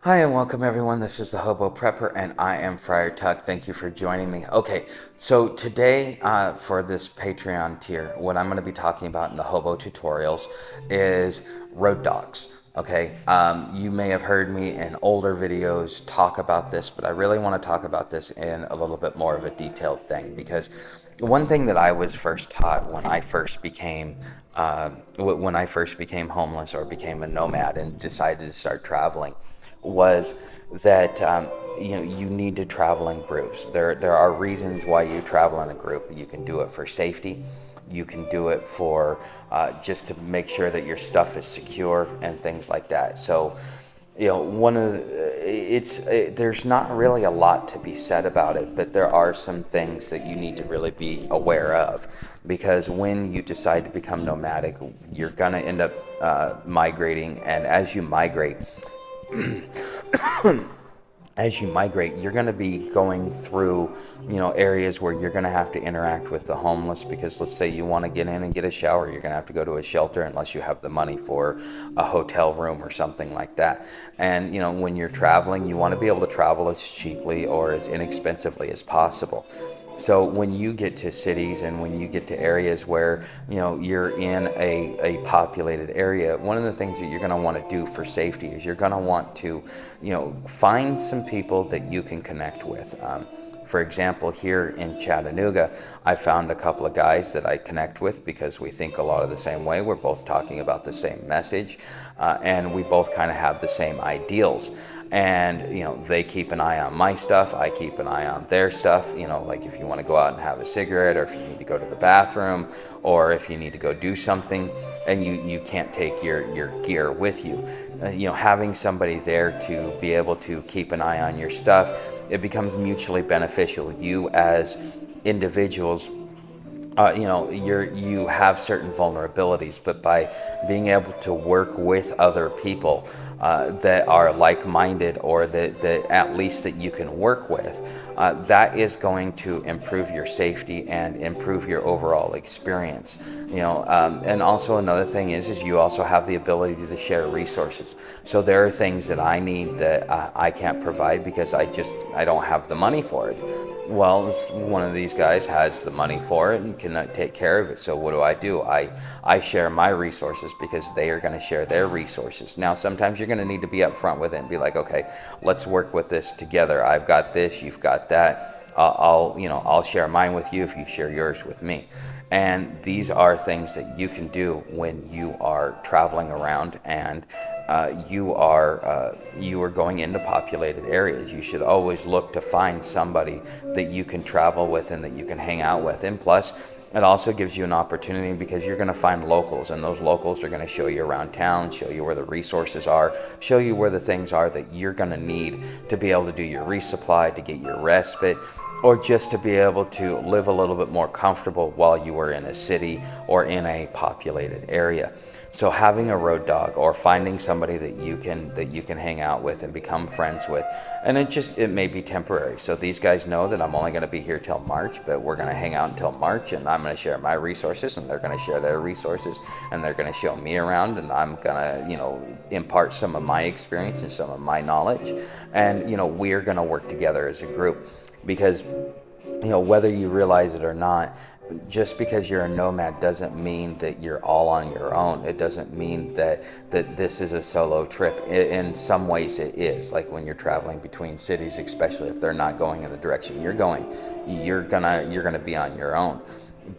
Hi and welcome everyone. This is the Hobo Prepper and I am Friar Tuck. Thank you for joining me. Okay, so today for this Patreon tier, what I'm going to be talking about in the Hobo tutorials is road dogs. Okay, you may have heard me in older videos talk about this, but I really want to talk about this in a little bit more of a detailed thing because one thing that I was first taught when I first became homeless or became a nomad and decided to start traveling was that you need to travel in groups. There are reasons why you travel in a group. You can do it for safety. You can do it for just to make sure that your stuff is secure and things like that. So, one of there's not really a lot to be said about it, but there are some things that you need to really be aware of, because when you decide to become nomadic, you're gonna end up migrating, and as you migrate, you're going to be going through, areas where you're going to have to interact with the homeless, because let's say you want to get in and get a shower, you're going to have to go to a shelter unless you have the money for a hotel room or something like that. And, when you're traveling, you want to be able to travel as cheaply or as inexpensively as possible. So when you get to cities and when you get to areas where you're in a populated area, one of the things that you're going to want to do for safety is you're going to want to find some people that you can connect with. For example, here in Chattanooga, I found a couple of guys that I connect with because we think a lot of the same way. We're both talking about the same message, and we both kind of have the same ideals. And they keep an eye on my stuff, I keep an eye on their stuff. Like if you want to go out and have a cigarette, or if you need to go to the bathroom, or if you need to go do something and you can't take your gear with you, having somebody there to be able to keep an eye on your stuff, it becomes mutually beneficial. You as individuals, you have certain vulnerabilities, but by being able to work with other people that are like-minded, or that at least that you can work with, that is going to improve your safety and improve your overall experience. And also another thing is you also have the ability to share resources. So there are things that I need that I can't provide because I don't have the money for it. Well, one of these guys has the money for it and can take care of it. So what do? I share my resources because they are going to share their resources. Now, sometimes you're going to need to be upfront with it and be like, okay, let's work with this together. I've got this, you've got that. I'll share mine with you if you share yours with me. And these are things that you can do when you are traveling around and you are going into populated areas. You should always look to find somebody that you can travel with and that you can hang out with. And plus, it also gives you an opportunity because you're going to find locals, and those locals are going to show you around town, show you where the resources are, show you where the things are that you're going to need to be able to do your resupply, to get your respite, or just to be able to live a little bit more comfortable while you were in a city or in a populated area. So having a road dog or finding somebody that you can hang out with and become friends with, and it may be temporary. So these guys know that I'm only going to be here till March, but we're going to hang out until March, and I'm going to share my resources and they're going to share their resources, and they're going to show me around, and I'm going to impart some of my experience and some of my knowledge, and we're going to work together as a group. Because whether you realize it or not, just because you're a nomad doesn't mean that you're all on your own. It doesn't mean that this is a solo trip. In some ways it is. Like when you're traveling between cities, especially if they're not going in the direction you're going, you're gonna be on your own.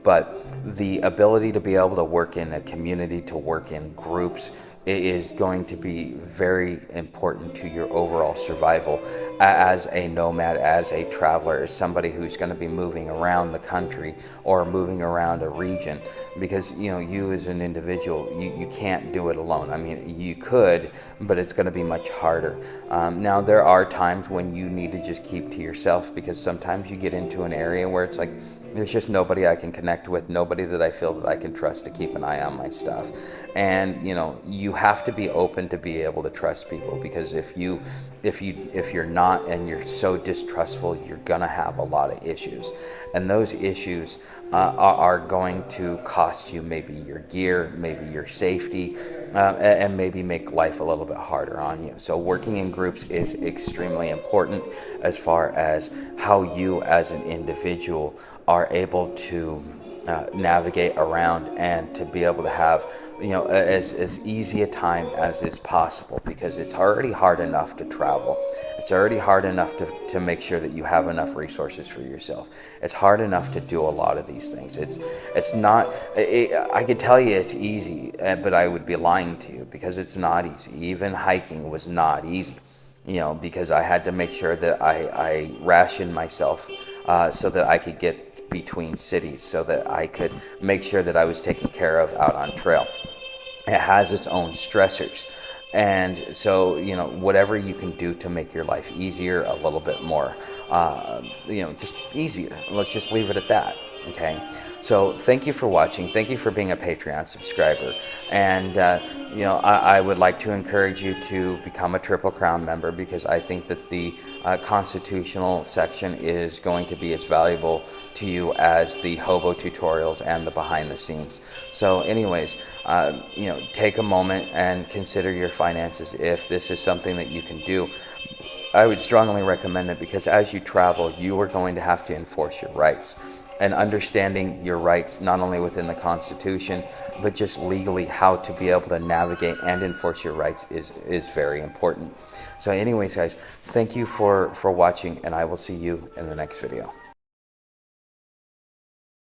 But the ability to be able to work in a community, to work in groups, is going to be very important to your overall survival as a nomad, as a traveler, as somebody who's going to be moving around the country or moving around a region. Because you as an individual, you can't do it alone. I mean, you could, but it's going to be much harder. Now there are times when you need to just keep to yourself, because sometimes you get into an area where it's like, there's just nobody I can connect with, nobody that I feel that I can trust to keep an eye on my stuff. And you have to be open to be able to trust people, because if you're not, and you're so distrustful, you're gonna have a lot of issues, and those issues are going to cost you maybe your gear, maybe your safety, and maybe make life a little bit harder on you. So working in groups is extremely important as far as how you as an individual are able to navigate around and to be able to have, as easy a time as is possible, because it's already hard enough to travel. It's already hard enough to make sure that you have enough resources for yourself. It's hard enough to do a lot of these things. It's not, I could tell you it's easy, but I would be lying to you, because it's not easy. Even hiking was not easy, because I had to make sure that I rationed myself so that I could get between cities, so that I could make sure that I was taken care of out on trail. It has its own stressors. And so, whatever you can do to make your life easier, a little bit more, just easier. Let's just leave it at that. Okay. So thank you for watching. Thank you for being a Patreon subscriber. And, I would like to encourage you to become a Triple Crown member, because I think that the constitutional section is going to be as valuable to you as the hobo tutorials and the behind the scenes. So anyways, take a moment and consider your finances. If this is something that you can do, I would strongly recommend it, because as you travel, you are going to have to enforce your rights. And understanding your rights, not only within the Constitution, but just legally how to be able to navigate and enforce your rights is very important. So anyways, guys, thank you for watching, and I will see you in the next video.